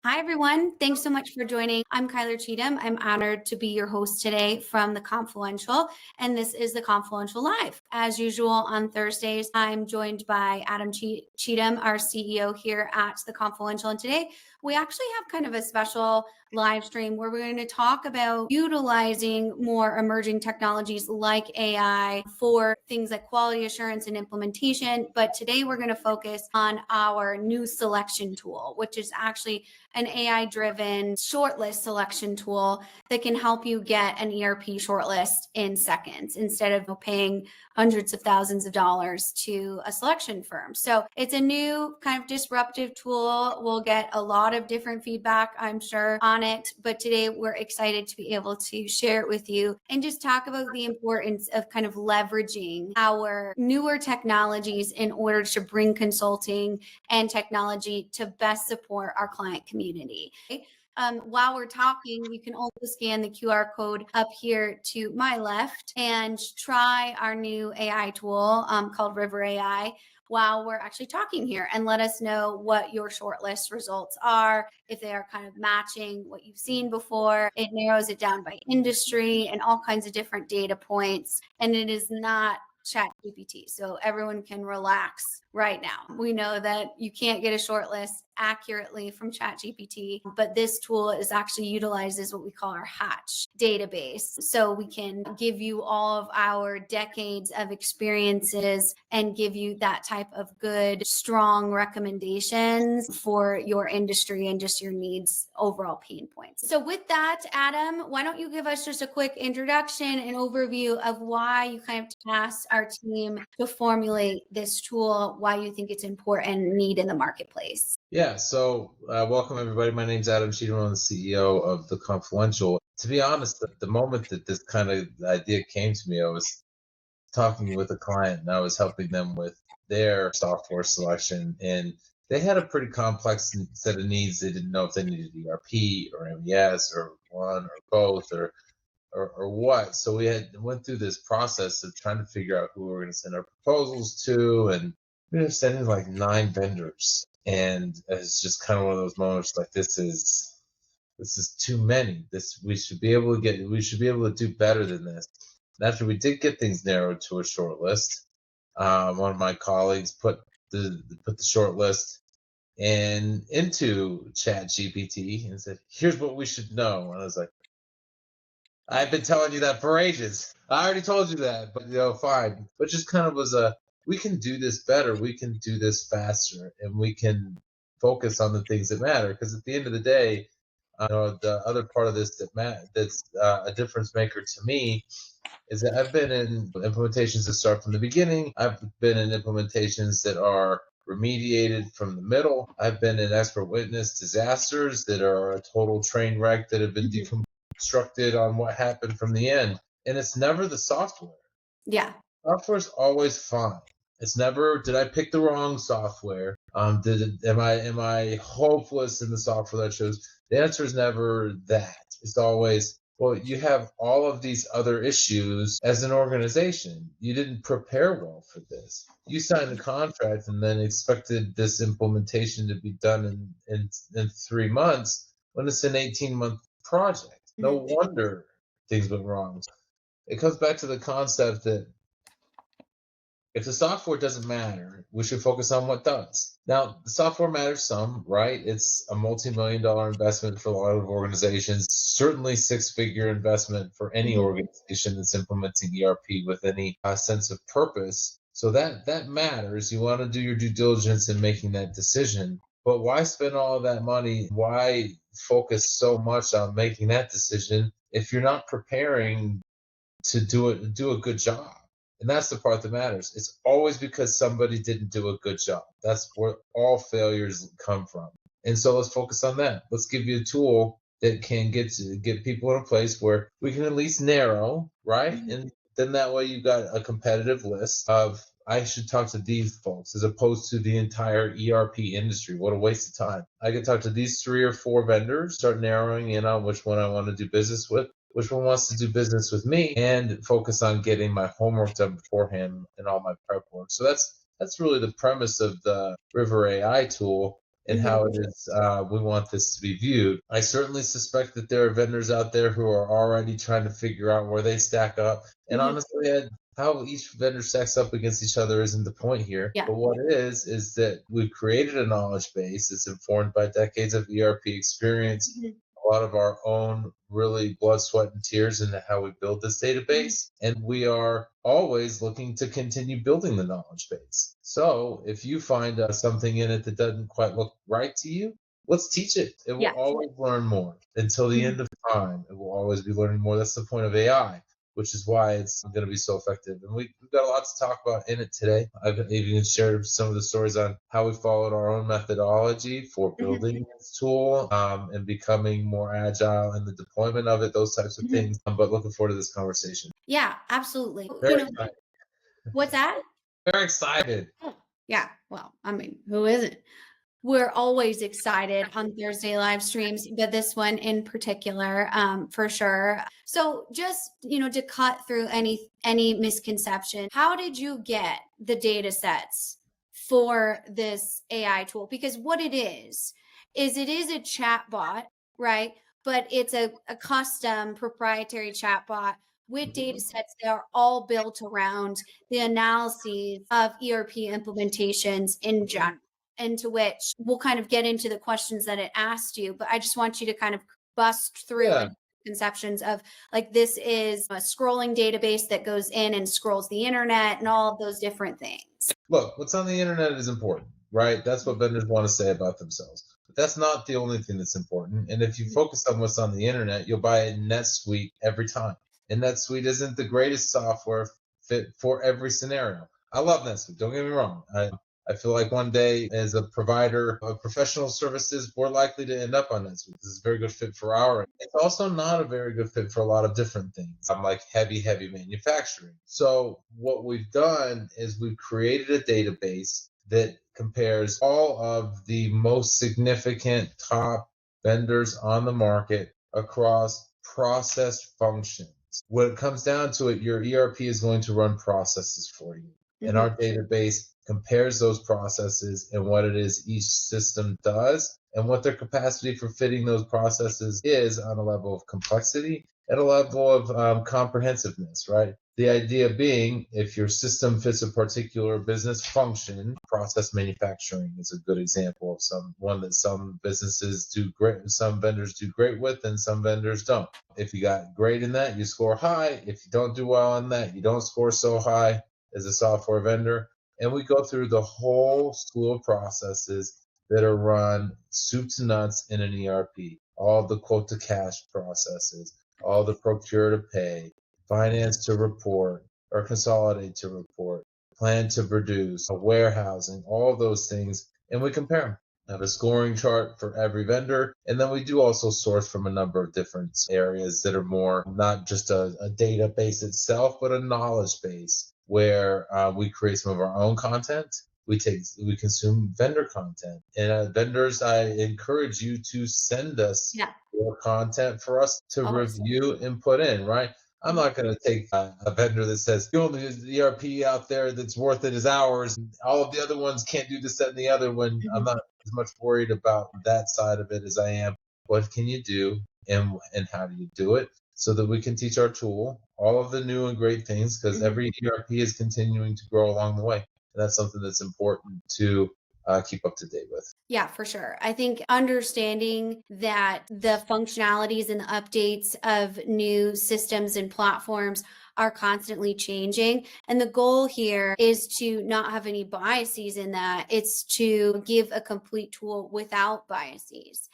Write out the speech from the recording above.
Hi, everyone. Thanks so much for joining. I'm Kyler Cheatham. I'm honored to be your host today from the Confluential, and this is the Confluential Live. As usual, on Thursdays, I'm joined by Adam Cheatham, our CEO here at the Confluential. And today, we actually have kind of a special live stream where we're going to talk about utilizing more emerging technologies like AI for things like quality assurance and implementation. But today, we're going to focus on our new selection tool, which is actually an AI-driven shortlist selection tool that can help you get an ERP shortlist in seconds instead of paying hundreds of thousands of dollars to a selection firm. So it's a new kind of disruptive tool. We'll get a lot of different feedback, I'm sure, on it. But today we're excited to be able to share it with you and just talk about the importance of kind of leveraging our newer technologies in order to bring consulting and technology to best support our client community. While we're talking, you can also scan the QR code up here to my left and try our new AI tool called River AI while we're actually talking here, and let us know what your shortlist results are, if they are kind of matching what you've seen before. It narrows it down by industry and all kinds of different data points, and it is not ChatGPT. So everyone can relax right now. We know that you can't get a short list accurately from ChatGPT, but this tool is actually utilizes what we call our Hatch database. So we can give you all of our decades of experiences and give you that type of good, strong recommendations for your industry and just your needs, overall pain points. So with that, Adam, why don't you give us just a quick introduction and overview of why you kind of tasked our team to formulate this tool, why you think it's important and need in the marketplace. Yeah, so welcome everybody. My name's Adam Cheatham. I'm the CEO of the Confluential. To be honest, the moment that this kind of idea came to me, I was talking with a client and I was helping them with their software selection. And they had a pretty complex set of needs. They didn't know if they needed ERP or MES or one or both or what. So we went through this process of trying to figure out who we were going to send our proposals to, and we ended up sending like 9 vendors. And it's just kind of one of those moments like this is too many. We should be able to do better than this. And after we did get things narrowed to a short list, one of my colleagues put the short list into ChatGPT and said, "Here's what we should know." And I was like, "I've been telling you that for ages. I already told you that, but fine." But just kind of was we can do this better. We can do this faster, and we can focus on the things that matter. Because at the end of the day, the other part of this that's a difference maker to me is that I've been in implementations that start from the beginning. I've been in implementations that are remediated from the middle. I've been in expert witness disasters that are a total train wreck that have been deconstructed on what happened from the end. And it's never the software. Yeah. Software's always fine. It's never, did I pick the wrong software? Am I hopeless in the software that I chose? The answer is never that. It's always, well, you have all of these other issues as an organization. You didn't prepare well for this. You signed a contract and then expected this implementation to be done in 3 months when it's an 18-month project. No wonder things went wrong. It comes back to the concept that if the software doesn't matter, we should focus on what does. Now, the software matters some, right? It's a multi-million-dollar investment for a lot of organizations, certainly 6-figure investment for any organization that's implementing ERP with any sense of purpose. So that matters. You want to do your due diligence in making that decision. But why spend all of that money? Why focus so much on making that decision if you're not preparing to do a good job? And that's the part that matters. It's always because somebody didn't do a good job. That's where all failures come from. And so let's focus on that. Let's give you a tool that can get people in a place where we can at least narrow, right? And then that way you've got a competitive list of, I should talk to these folks as opposed to the entire ERP industry. What a waste of time. I can talk to these 3 or 4 vendors, start narrowing in on which one I want to do business with, which one wants to do business with me, and focus on getting my homework done beforehand and all my prep work. So that's really the premise of the River AI tool. and how it is we want this to be viewed. I certainly suspect that there are vendors out there who are already trying to figure out where they stack up. And Mhm. honestly, how each vendor stacks up against each other isn't the point here. Yeah. But what is that we've created a knowledge base that's informed by decades of ERP experience, Mhm. a lot of our own really blood, sweat, and tears into how we build this database. And we are always looking to continue building the knowledge base. So if you find something in it that doesn't quite look right to you, let's teach it. It will Yeah. always learn more until the end of time. It will always be learning more. That's the point of AI, which is why it's going to be so effective. And we've got a lot to talk about in it today. I've even shared some of the stories on how we followed our own methodology for Mhm. building this tool and becoming more agile in the deployment of it, those types of Mhm. things. But looking forward to this conversation. Yeah, absolutely. Very excited. What's that? Very excited. Oh, yeah. Well, I mean, who isn't? We're always excited on Thursday live streams, but this one in particular, for sure. So just, to cut through any misconception, how did you get the data sets for this AI tool? Because what it is it is a chat bot, right? But it's a custom proprietary chat bot with data sets that are all built around the analyses of ERP implementations in general, into which we'll kind of get into the questions that it asked you. But I just want you to kind of bust through Yeah. and conceptions of, like, this is a scrolling database that goes in and scrolls the internet and all of those different things. Look, what's on the internet is important, right? That's what vendors want to say about themselves. But that's not the only thing that's important. And if you focus on what's on the internet, you'll buy a NetSuite every time. And NetSuite isn't the greatest software fit for every scenario. I love NetSuite. Don't get me wrong. I feel like one day, as a provider of professional services, we're likely to end up on NetSuite. This is a very good fit for our. It's also not a very good fit for a lot of different things. I'm like heavy manufacturing. So what we've done is we've created a database that compares all of the most significant top vendors on the market across process functions. When it comes down to it, your ERP is going to run processes for you. And our database compares those processes and what it is each system does and what their capacity for fitting those processes is on a level of complexity and a level of comprehensiveness, right? The idea being, if your system fits a particular business function, process manufacturing is a good example of one that some businesses do great, some vendors do great with, and some vendors don't. If you got great in that, you score high. If you don't do well on that, you don't score so high as a software vendor. And we go through the whole slew of processes that are run soup to nuts in an ERP. All the quote to cash processes, all the procure to pay, finance to report or consolidate to report, plan to produce, warehousing, all of those things. And we compare them. I have a scoring chart for every vendor. And then we do also source from a number of different areas that are more not just a database itself, but a knowledge base where we create some of our own content. We consume vendor content, and vendors, I encourage you to send us Yeah. your content for us to Always. review and put in. Right? I'm not going to take a vendor that says the only ERP out there that's worth it is ours, and all of the other ones can't do this, that, and the other. When I'm not as much worried about that side of it as I am what can you do and how do you do it, so that we can teach our tool all of the new and great things, because every ERP is continuing to grow along the way. And that's something that's important to keep up to date with. Yeah, for sure. I think understanding that the functionalities and the updates of new systems and platforms are constantly changing. And the goal here is to not have any biases in that. It's to give a complete tool without biases.